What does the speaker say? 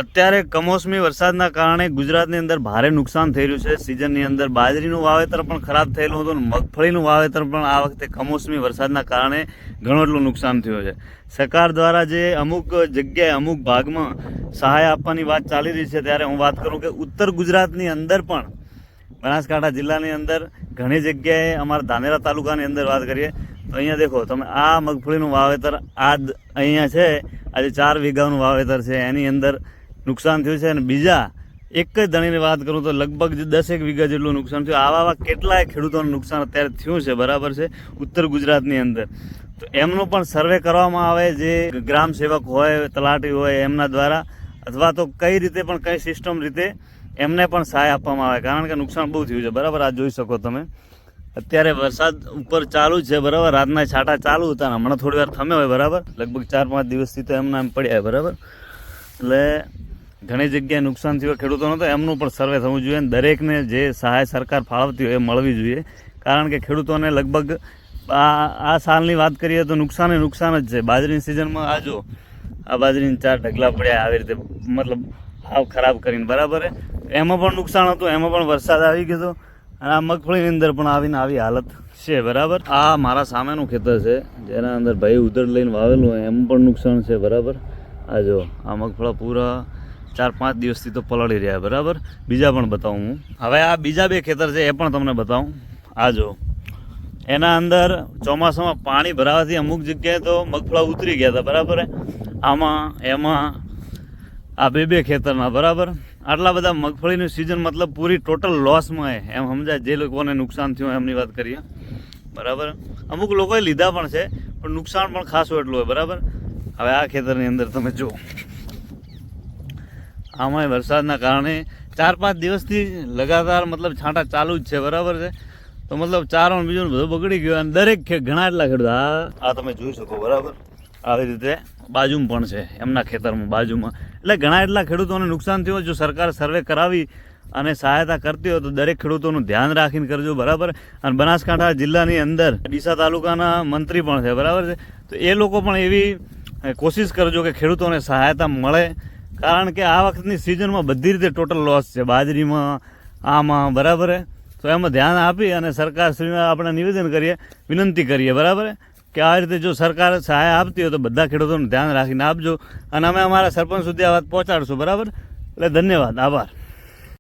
અત્યારે કમોસમી વરસાદના કારણે ગુજરાતની અંદર ભારે નુકસાન થઈ રહ્યું છે. સિઝનની અંદર બાજરીનું વાવેતર પણ ખરાબ થયેલું હતું, મગફળીનું વાવેતર પણ આ વખતે કમોસમી વરસાદના કારણે ઘણું એટલું નુકસાન થયું છે. સરકાર દ્વારા જે અમુક જગ્યાએ અમુક ભાગમાં સહાય આપવાની વાત ચાલી રહી છે, ત્યારે હું વાત કરું કે ઉત્તર ગુજરાતની અંદર પણ બનાસકાંઠા જિલ્લાની અંદર ઘણી જગ્યાએ અમારા ધાનેરા તાલુકાની અંદર વાત કરીએ તો અહીંયા દેખો તમે, આ મગફળીનું વાવેતર આ અહીંયા છે, આજે 4 વીઘાનું વાવેતર છે, એની અંદર નુકસાન થયું છે. અને બીજા એક જ ધણીની વાત કરું તો લગભગ 10 વીઘા જેટલું નુકસાન થયું. આવા કેટલાય ખેડૂતોનું નુકસાન અત્યારે થયું છે, બરાબર છે, ઉત્તર ગુજરાતની અંદર. તો એમનો પણ સર્વે કરવામાં આવે, જે ગ્રામ સેવક હોય, તલાટી હોય, એમના દ્વારા, અથવા તો કઈ રીતે પણ કઈ સિસ્ટમ રીતે એમને પણ સહાય આપવામાં આવે, કારણ કે નુકસાન બહુ થયું છે, બરાબર. આ જોઈ શકો તમે, અત્યારે વરસાદ ઉપર ચાલુ જ છે, બરાબર. રાતના છાંટા ચાલુ હતા, હમણાં થોડી વાર થમે હોય, બરાબર. લગભગ 4-5 દિવસથી તો એમના એમ પડ્યા, બરાબર. એટલે ઘણી જગ્યાએ નુકસાન થયું ખેડૂતોને, તો એમનું પણ સર્વે થવું જોઈએ. દરેકને જે સહાય સરકાર ફાળવતી હોય એ મળવી જોઈએ, કારણ કે ખેડૂતોને લગભગ આ સાલની વાત કરીએ તો નુકસાન જ છે. બાજરીની સિઝનમાં આ જો, આ બાજરીની 4 ઢગલા પડ્યા આવી રીતે, મતલબ હાવ ખરાબ કરીને, બરાબર. એમાં પણ નુકસાન હતું, એમાં પણ વરસાદ આવી ગયો, અને આ મગફળીની અંદર પણ આવીને આવી હાલત છે, બરાબર. આ મારા સામેનું ખેતર છે, જેના અંદર ભાઈ ઉધડ લઈને વાવેલું હોય, એમ પણ નુકસાન છે, બરાબર. આ જો, આ મગફળા પૂરા 4-5 દિવસથી તો પલળી રહ્યા, બરાબર. બીજા પણ બતાવું હું. હવે આ બીજા 2 ખેતર છે, એ પણ તમને બતાવું. આ જો, એના અંદર ચોમાસામાં પાણી ભરાવાથી અમુક જગ્યાએ તો મગફળા ઉતરી ગયા હતા, બરાબર. આમાં એમાં આ 2 ખેતરના, બરાબર. આટલા બધા મગફળીની સિઝન મતલબ પૂરી ટોટલ લોસમાં એમ સમજાય. જે લોકોને નુકસાન થયું એમની વાત કરીએ, બરાબર. અમુક લોકોએ લીધા પણ છે, પણ નુકસાન પણ ખાસું એટલું હોય, બરાબર. હવે આ ખેતરની અંદર તમે જુઓ, આમાં વરસાદના કારણે 4-5 દિવસથી લગાતાર મતલબ છાંટા ચાલુ જ છે, બરાબર છે. તો મતલબ ચારો બીજું બધું બગડી ગયું, અને દરેક ઘણા એટલા ખેડૂત આ તમે જોઈ શકો, બરાબર. આવી રીતે બાજુમાં પણ છે, એમના ખેતરમાં બાજુમાં. એટલે ઘણા એટલા ખેડૂતોને નુકસાન થયું. જો સરકાર સર્વે કરાવી અને સહાયતા કરતી હોય તો દરેક ખેડૂતોનું ધ્યાન રાખીને કરજો, બરાબર. અને બનાસકાંઠા જિલ્લાની અંદર ડીસા તાલુકાના મંત્રી પણ છે, બરાબર છે. તો એ લોકો પણ એવી કોશિશ કરજો કે ખેડૂતોને સહાયતા મળે, કારણ કે આ વખતની સિઝનમાં બધી રીતે ટોટલ લોસ છે, બાજરીમાં, આમાં, બરાબર. તો એમાં ધ્યાન આપી અને સરકારશ્રીને આપણે નિવેદન કરીએ, વિનંતી કરીએ, બરાબર, કે આ રીતે જો સરકાર સહાય આપતી હોય તો બધા ખેડૂતોનું ધ્યાન રાખીને આપજો. અને અમે અમારા સરપંચ સુધી આ વાત પહોંચાડશું, બરાબર. એટલે ધન્યવાદ, આભાર.